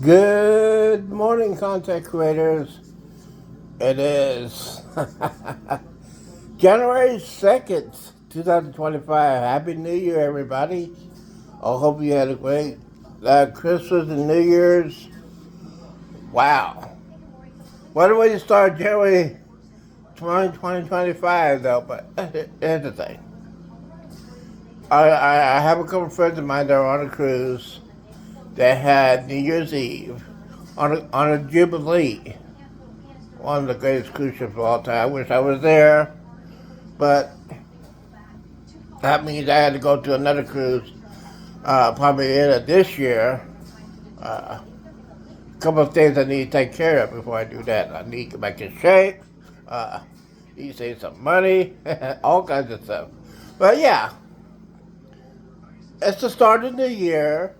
Good morning, content creators. It is January 2nd, 2025. Happy New Year, everybody. I hope you had a great Christmas and New Year's. Wow. What a way to start January 2025, though, but here's the thing. I have a couple friends of mine that are on a cruise that had New Year's Eve on a Jubilee, one of the greatest cruise ships of all time. I wish I was there, but that means I had to go to another cruise probably end of this year. A couple of things I need to take care of before I do that. I need to get back in shape, uh, need to save some money, all kinds of stuff. But yeah, it's the start of the year,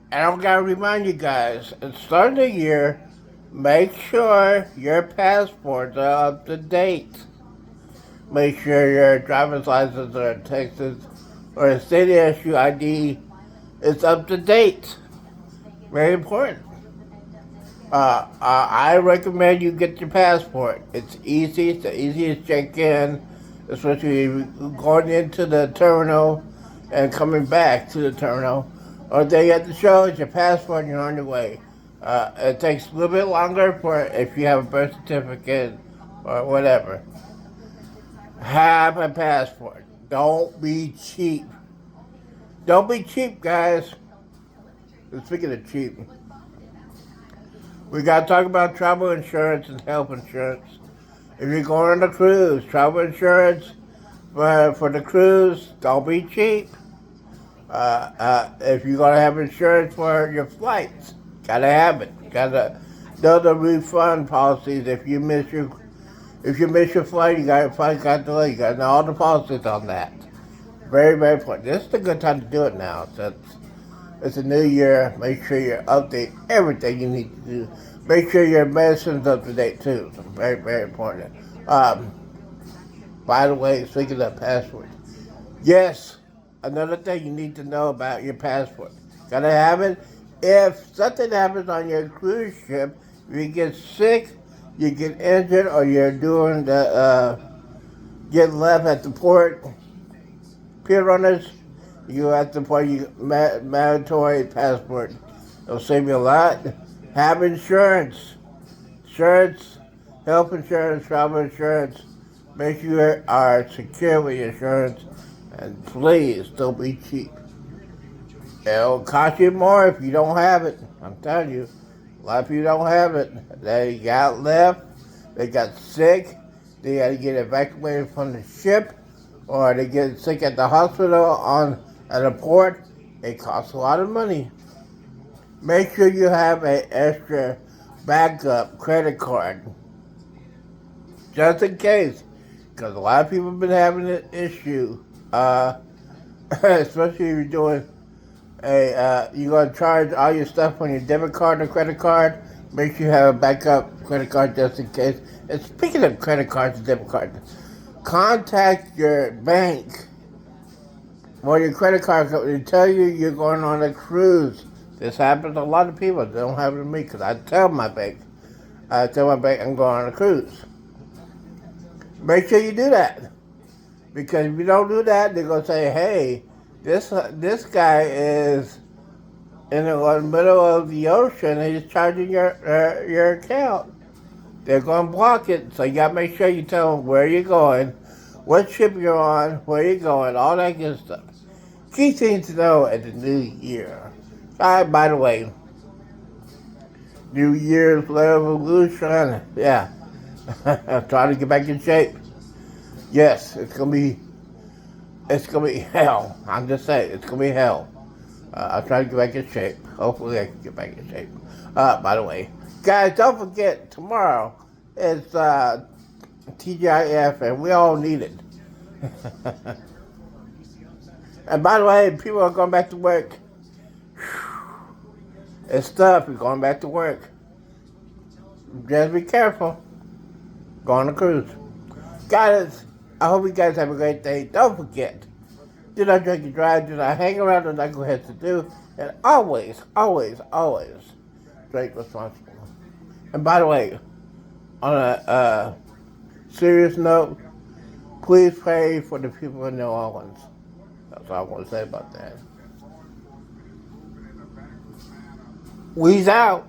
and I gotta remind you guys, at the start of the year, make sure your passports are up to date. Make sure your driver's license or Texas or a state issue ID is up to date. Very important. I recommend you get your passport. It's easy. It's the easiest check-in, especially going into the terminal and coming back to the terminal. Or they have to show is your passport and you're on your way. It takes a little bit longer for if you have a birth certificate or whatever. Have a passport. Don't be cheap. Don't be cheap, guys. Speaking of cheap, we got to talk about travel insurance and health insurance. If you're going on a cruise, travel insurance for the cruise, don't be cheap. If you're going to have insurance for your flights, got to have it. Got to know the refund policies. If you miss your flight, you got your flight got delayed. You got to know all the policies on that. Very, very important. This is a good time to do it now. Since it's a new year, make sure you update everything you need to do. Make sure your medicine's up to date too. So very, very important. By the way, speaking of passport, yes, another thing you need to know about your passport. Gotta have it. If something happens on your cruise ship, if you get sick, you get injured, or you're doing the get left at the port, pier runners, you have to put your mandatory passport. It'll save you a lot. Have insurance. Insurance, health insurance, travel insurance. Make sure you are secure with your insurance. And please don't be cheap. It'll cost you more if you don't have it. I'm telling you. A lot of people don't have it. They got left. They got sick. They had to get evacuated from the ship. Or they get sick at the hospital at a port. It costs a lot of money. Make sure you have an extra backup credit card. Just in case. Because a lot of people have been having an issue. Especially if you're doing you're going to charge all your stuff on your debit card or credit card. Make sure you have a backup credit card just in case. And speaking of credit cards and debit cards, contact your bank or your credit card company to tell you you're going on a cruise. This happens to a lot of people. It don't happen to me because I tell my bank I'm going on a cruise. Make sure you do that. Because if you don't do that, they're going to say, hey, this guy is in the middle of the ocean and he's charging your account. They're going to block it. So you got to make sure you tell them where you're going, what ship you're on, where you're going, all that good stuff. Key things to know at the new year. By the way, New Year's resolution. Yeah. Trying to get back in shape. Yes, it's gonna be hell. I'm just saying, it's gonna be hell. I'll try to get back in shape. Hopefully, I can get back in shape. By the way, guys, don't forget tomorrow is TGIF, and we all need it. And by the way, people are going back to work. It's tough. We're going back to work. Just be careful. Go on a cruise. Guys, I hope you guys have a great day. Don't forget, do not drink and drive. Do not hang around with knuckleheads to do. And always, always, always straight responsible. And by the way, on a serious note, please pray for the people in New Orleans. That's all I want to say about that. We's out.